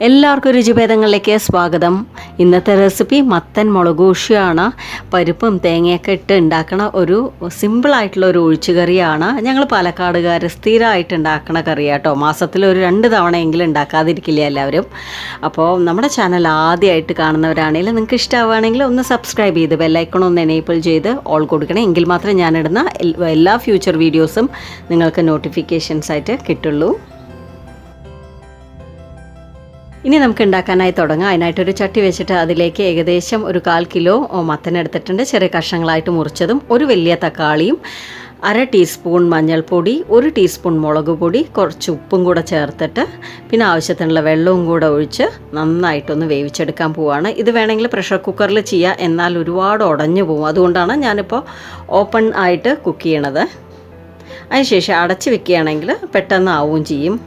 എല്ലാവർക്കും രുചിഭേദങ്ങളിലേക്ക് സ്വാഗതം. ഇന്നത്തെ റെസിപ്പി മത്തൻ മുളകൂശ്യമാണ്. പരിപ്പും തേങ്ങയൊക്കെ ഇട്ട് ഉണ്ടാക്കണ ഒരു സിമ്പിളായിട്ടുള്ള ഒരു ഒഴിച്ചുകറിയാണ്. ഞങ്ങൾ പാലക്കാടുകാർ സ്ഥിരമായിട്ട് ഉണ്ടാക്കണ കറിയാട്ടോ. മാസത്തിൽ ഒരു 2 തവണയെങ്കിലും ഉണ്ടാക്കാതിരിക്കില്ല എല്ലാവരും. അപ്പോൾ നമ്മുടെ ചാനൽ ആദ്യമായിട്ട് കാണുന്നവരാണെങ്കിൽ നിങ്ങൾക്ക് ഇഷ്ടമാവുകയാണെങ്കിൽ ഒന്ന് സബ്സ്ക്രൈബ് ചെയ്ത് ബെല്ലൈക്കൺ ഒന്ന് എനേബിൾ ചെയ്ത് ഓൾ കൊടുക്കണം. എങ്കിൽ മാത്രമേ ഞാനിടുന്ന എല്ലാ ഫ്യൂച്ചർ വീഡിയോസും നിങ്ങൾക്ക് നോട്ടിഫിക്കേഷൻസ് ആയിട്ട് കിട്ടുള്ളൂ. ഇനി നമുക്ക് ഉണ്ടാക്കാനായി തുടങ്ങാം. അതിനായിട്ടൊരു ചട്ടി വെച്ചിട്ട് അതിലേക്ക് ഏകദേശം ഒരു 1/4 കിലോ മത്തൻ എടുത്തിട്ടുണ്ട്. ചെറിയ കഷ്ണങ്ങളായിട്ട് മുറിച്ചതും, ഒരു വലിയ തക്കാളിയും, 1/2 ടീസ്പൂൺ മഞ്ഞൾപ്പൊടി, 1 ടീസ്പൂൺ മുളക് പൊടി, കുറച്ച് ഉപ്പും കൂടെ ചേർത്തിട്ട് പിന്നെ ആവശ്യത്തിനുള്ള വെള്ളവും കൂടെ ഒഴിച്ച് നന്നായിട്ടൊന്ന് വേവിച്ചെടുക്കാൻ പോവുകയാണ്. ഇത് വേണമെങ്കിൽ പ്രഷർ കുക്കറിൽ ചെയ്യുക, എന്നാൽ ഒരുപാട് ഉടഞ്ഞു പോകും. അതുകൊണ്ടാണ് ഞാനിപ്പോൾ ഓപ്പൺ ആയിട്ട് കുക്ക് ചെയ്യണത്. അതിനുശേഷം അടച്ച് വെക്കുകയാണെങ്കിൽ പെട്ടെന്ന് ആവുകയും ചെയ്യും.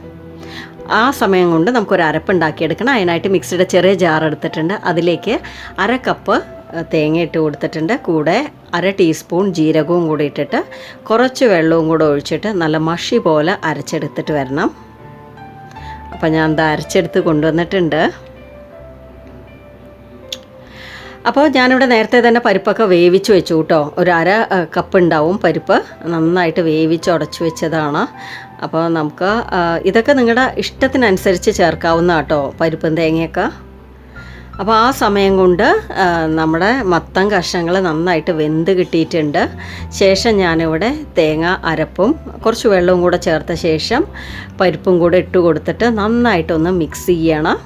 ആ സമയം കൊണ്ട് നമുക്കൊരു അരപ്പുണ്ടാക്കിയെടുക്കണം. അതിനായിട്ട് മിക്സിയുടെ ചെറിയ ജാർ എടുത്തിട്ടുണ്ട്. അതിലേക്ക് 1/2 കപ്പ് തേങ്ങ ഇട്ട് കൊടുത്തിട്ടുണ്ട്. കൂടെ 1/2 ടീസ്പൂൺ ജീരകവും കൂടി ഇട്ടിട്ട് കുറച്ച് വെള്ളവും കൂടെ ഒഴിച്ചിട്ട് നല്ല മഷി പോലെ അരച്ചെടുത്തിട്ട് വരണം. അപ്പം ഞാൻ എന്താ അരച്ചെടുത്ത് കൊണ്ടുവന്നിട്ടുണ്ട്. അപ്പോൾ ഞാനിവിടെ നേരത്തെ തന്നെ പരിപ്പൊക്കെ വേവിച്ച് വെച്ചു കേട്ടോ. ഒരു 1/2 കപ്പ് ഉണ്ടാവും പരിപ്പ്. നന്നായിട്ട് വേവിച്ച് ഉടച്ച് വെച്ചതാണ്. അപ്പോൾ നമുക്ക് ഇതൊക്കെ നിങ്ങളുടെ ഇഷ്ടത്തിനനുസരിച്ച് ചേർക്കാവുന്ന കേട്ടോ, പരിപ്പും തേങ്ങയൊക്കെ. അപ്പോൾ ആ സമയം കൊണ്ട് നമ്മുടെ മത്തൻ കഷ്ണങ്ങൾ നന്നായിട്ട് വെന്ത് കിട്ടിയിട്ടുണ്ട്. ശേഷം ഞാനിവിടെ തേങ്ങ അരപ്പും കുറച്ച് വെള്ളവും കൂടെ ചേർത്ത ശേഷം പരിപ്പും കൂടെ ഇട്ട് കൊടുത്തിട്ട് നന്നായിട്ടൊന്ന് മിക്സ് ചെയ്യണം.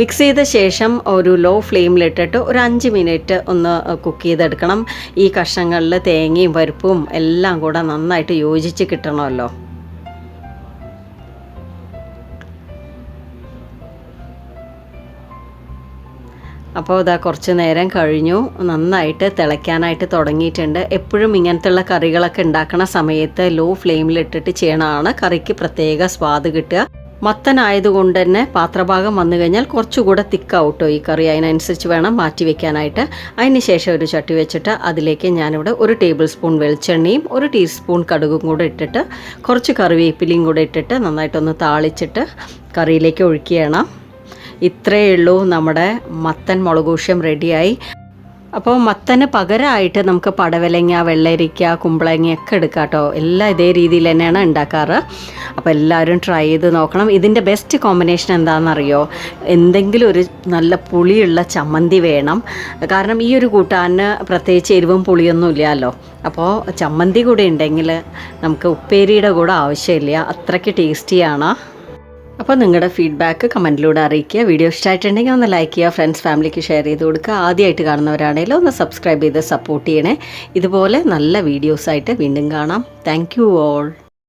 മിക്സ് ചെയ്ത ശേഷം ഒരു ലോ ഫ്ലെയിമിലിട്ടിട്ട് ഒരു 5 മിനിറ്റ് ഒന്ന് കുക്ക് ചെയ്തെടുക്കണം. ഈ കഷ്ണങ്ങളിൽ തേങ്ങയും പരിപ്പും എല്ലാം കൂടെ നന്നായിട്ട് യോജിച്ച് കിട്ടണമല്ലോ. അപ്പോൾ ഇതാ കുറച്ച് നേരം കഴിഞ്ഞു, നന്നായിട്ട് തിളയ്ക്കാനായിട്ട് തുടങ്ങിയിട്ടുണ്ട്. എപ്പോഴും ഇങ്ങനത്തുള്ള കറികളൊക്കെ ഉണ്ടാക്കണ സമയത്ത് ലോ ഫ്ലെയിമിലിട്ടിട്ട് ചെയ്യണതാണ് കറിക്ക് പ്രത്യേക സ്വാദ് കിട്ടുക. മത്തനായതുകൊണ്ട് തന്നെ പാത്രഭാഗം വന്നു കഴിഞ്ഞാൽ കുറച്ചുകൂടെ തിക്കാവട്ടോ ഈ കറി. അതിനനുസരിച്ച് വേണം മാറ്റി വെക്കാനായിട്ട്. അതിന് ശേഷം ഒരു ചട്ടി വെച്ചിട്ട് അതിലേക്ക് ഞാനിവിടെ 1 ടേബിൾ സ്പൂൺ വെളിച്ചെണ്ണയും 1 ടീസ്പൂൺ കടുകും കൂടെ ഇട്ടിട്ട് കുറച്ച് കറിവേപ്പിലയും കൂടെ ഇട്ടിട്ട് നന്നായിട്ടൊന്ന് താളിച്ചിട്ട് കറിയിലേക്ക് ഒഴിക്കുകയാണ്. ഇത്രയേ ഉള്ളൂ, നമ്മുടെ മത്തൻ മുളകൂശ്യം റെഡിയായി. അപ്പോൾ മത്തന് പകരമായിട്ട് നമുക്ക് പടവലങ്ങ, വെള്ളരിക്ക, കുമ്പളങ്ങയൊക്കെ എടുക്കാം കേട്ടോ. എല്ലാം ഇതേ രീതിയിൽ തന്നെയാണ് ഉണ്ടാക്കാറ്. അപ്പോൾ എല്ലാവരും ട്രൈ ചെയ്ത് നോക്കണം. ഇതിൻ്റെ ബെസ്റ്റ് കോമ്പിനേഷൻ എന്താണെന്നറിയോ? എന്തെങ്കിലും ഒരു നല്ല പുളിയുള്ള ചമ്മന്തി വേണം. കാരണം ഈ ഒരു കൂട്ടാന് പ്രത്യേകിച്ച് എരിവും പുളിയൊന്നും ഇല്ലല്ലോ. അപ്പോൾ ചമ്മന്തി കൂടെ ഉണ്ടെങ്കിൽ നമുക്ക് ഉപ്പേരിയുടെ കൂടെ ആവശ്യമില്ല, അത്രയ്ക്ക് ടേസ്റ്റിയാണ്. അപ്പോൾ നിങ്ങളുടെ ഫീഡ്ബാക്ക് കമൻറ്റിലൂടെ അറിയിക്കുക. വീഡിയോ ഇഷ്ടമായിട്ടുണ്ടെങ്കിൽ ഒന്ന് ലൈക്ക് ചെയ്യുക, ഫ്രണ്ട്സ് ഫാമിലിക്ക് ഷെയർ ചെയ്ത് കൊടുക്കുക. ആദ്യമായിട്ട് കാണുന്നവരാണെങ്കിലും ഒന്ന് സബ്സ്ക്രൈബ് ചെയ്ത് സപ്പോർട്ട് ചെയ്യണേ. ഇതുപോലെ നല്ല വീഡിയോസായിട്ട് വീണ്ടും കാണാം. Thank you all.